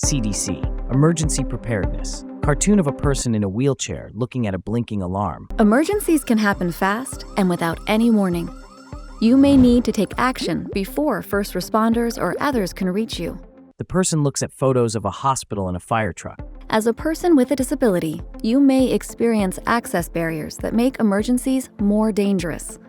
CDC, Emergency Preparedness. Cartoon of a person in a wheelchair looking at a blinking alarm. Emergencies can happen fast and without any warning. You may need to take action before first responders or others can reach you. The person looks at photos of a hospital and a fire truck. As a person with a disability, you may experience access barriers that make emergencies more dangerous.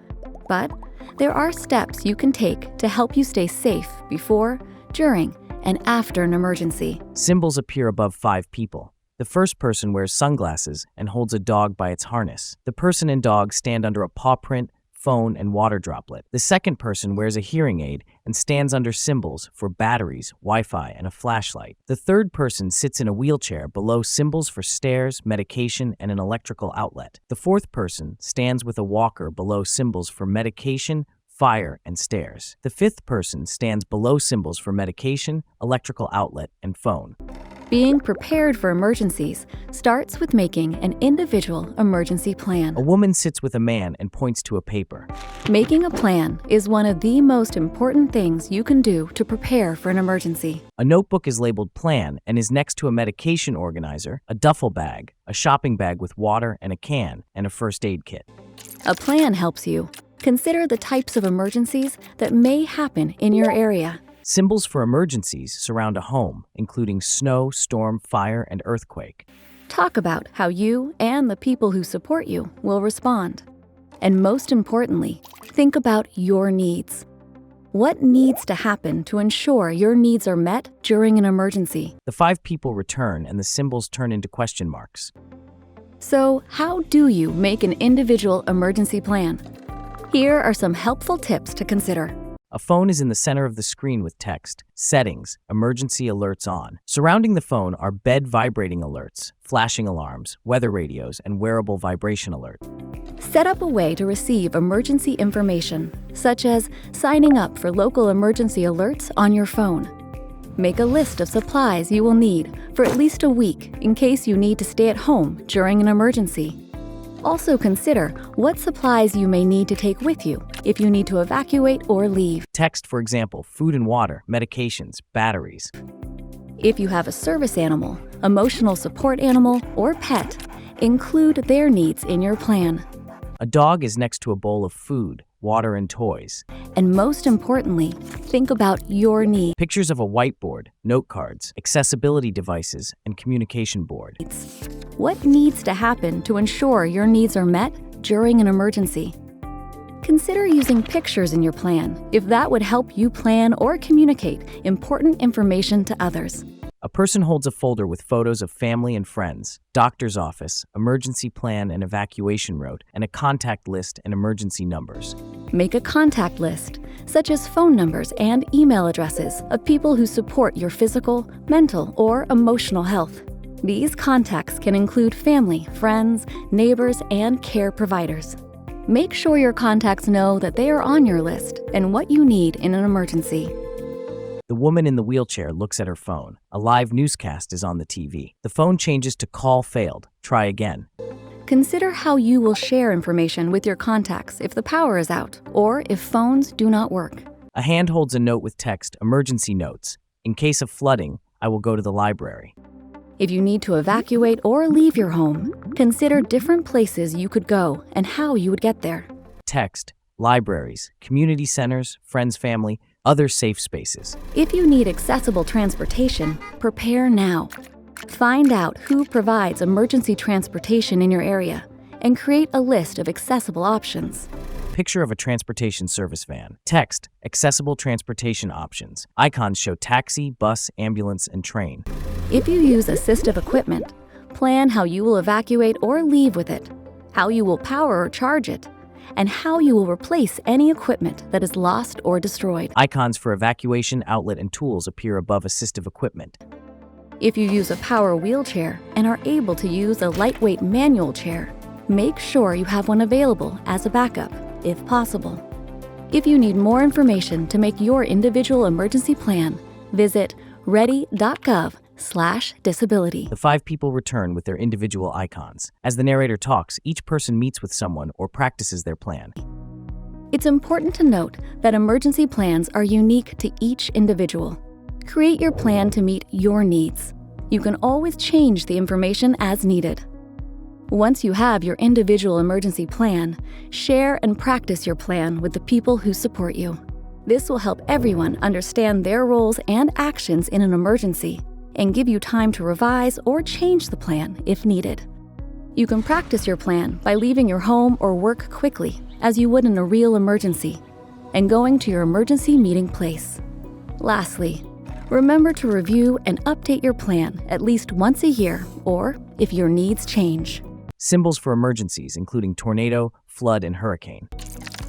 But there are steps you can take to help you stay safe before, during, and after an emergency. Symbols appear above 5 people. The first person wears sunglasses and holds a dog by its harness. The person and dog stand under a paw print, phone, and water droplet. The second person wears a hearing aid and stands under symbols for batteries, Wi-Fi, and a flashlight. The third person sits in a wheelchair below symbols for stairs, medication, and an electrical outlet. The fourth person stands with a walker below symbols for medication, fire, and stairs. The fifth person stands below symbols for medication, electrical outlet, and phone. Being prepared for emergencies starts with making an individual emergency plan. A woman sits with a man and points to a paper. Making a plan is one of the most important things you can do to prepare for an emergency. A notebook is labeled Plan and is next to a medication organizer, a duffel bag, a shopping bag with water and a can, and a first aid kit. A plan helps you consider the types of emergencies that may happen in your area. Symbols for emergencies surround a home, including snow, storm, fire, and earthquake. Talk about how you and the people who support you will respond. And most importantly, think about your needs. What needs to happen to ensure your needs are met during an emergency? The 5 people return and the symbols turn into question marks. So, how do you make an individual emergency plan? Here are some helpful tips to consider. A phone is in the center of the screen with text, settings, emergency alerts on. Surrounding the phone are bed vibrating alerts, flashing alarms, weather radios, and wearable vibration alert. Set up a way to receive emergency information, such as signing up for local emergency alerts on your phone. Make a list of supplies you will need for at least a week in case you need to stay at home during an emergency. Also consider what supplies you may need to take with you if you need to evacuate or leave. Text, for example, food and water, medications, batteries. If you have a service animal, emotional support animal, or pet, include their needs in your plan. A dog is next to a bowl of food, water, and toys. And most importantly, think about your needs. Pictures of a whiteboard, note cards, accessibility devices, and communication board. What needs to happen to ensure your needs are met during an emergency? Consider using pictures in your plan if that would help you plan or communicate important information to others. A person holds a folder with photos of family and friends, doctor's office, emergency plan and evacuation route, and a contact list and emergency numbers. Make a contact list, such as phone numbers and email addresses of people who support your physical, mental, or emotional health. These contacts can include family, friends, neighbors, and care providers. Make sure your contacts know that they are on your list and what you need in an emergency. The woman in the wheelchair looks at her phone. A live newscast is on the TV. The phone changes to call failed. Try again. Consider how you will share information with your contacts if the power is out or if phones do not work. A hand holds a note with text, emergency notes. In case of flooding, I will go to the library. If you need to evacuate or leave your home, consider different places you could go and how you would get there. Text, libraries, community centers, friends, family, other safe spaces. If you need accessible transportation, prepare now. Find out who provides emergency transportation in your area and create a list of accessible options. Picture of a transportation service van. Text, accessible transportation options. Icons show taxi, bus, ambulance, and train. If you use assistive equipment, plan how you will evacuate or leave with it, how you will power or charge it, and how you will replace any equipment that is lost or destroyed. Icons for evacuation, outlet, and tools appear above assistive equipment. If you use a power wheelchair and are able to use a lightweight manual chair, make sure you have one available as a backup, if possible. If you need more information to make your individual emergency plan, visit ready.gov/disability. The 5 people return with their individual icons. As the narrator talks, each person meets with someone or practices their plan. It's important to note that emergency plans are unique to each individual. Create your plan to meet your needs. You can always change the information as needed. Once you have your individual emergency plan, share and practice your plan with the people who support you. This will help everyone understand their roles and actions in an emergency and give you time to revise or change the plan if needed. You can practice your plan by leaving your home or work quickly, as you would in a real emergency, and going to your emergency meeting place. Lastly, remember to review and update your plan at least once a year or if your needs change. Symbols for emergencies, including tornado, flood, and hurricane.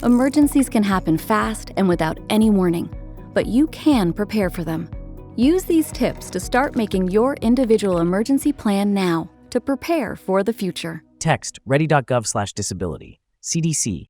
Emergencies can happen fast and without any warning, but you can prepare for them. Use these tips to start making your individual emergency plan now to prepare for the future. Text ready.gov/disability. CDC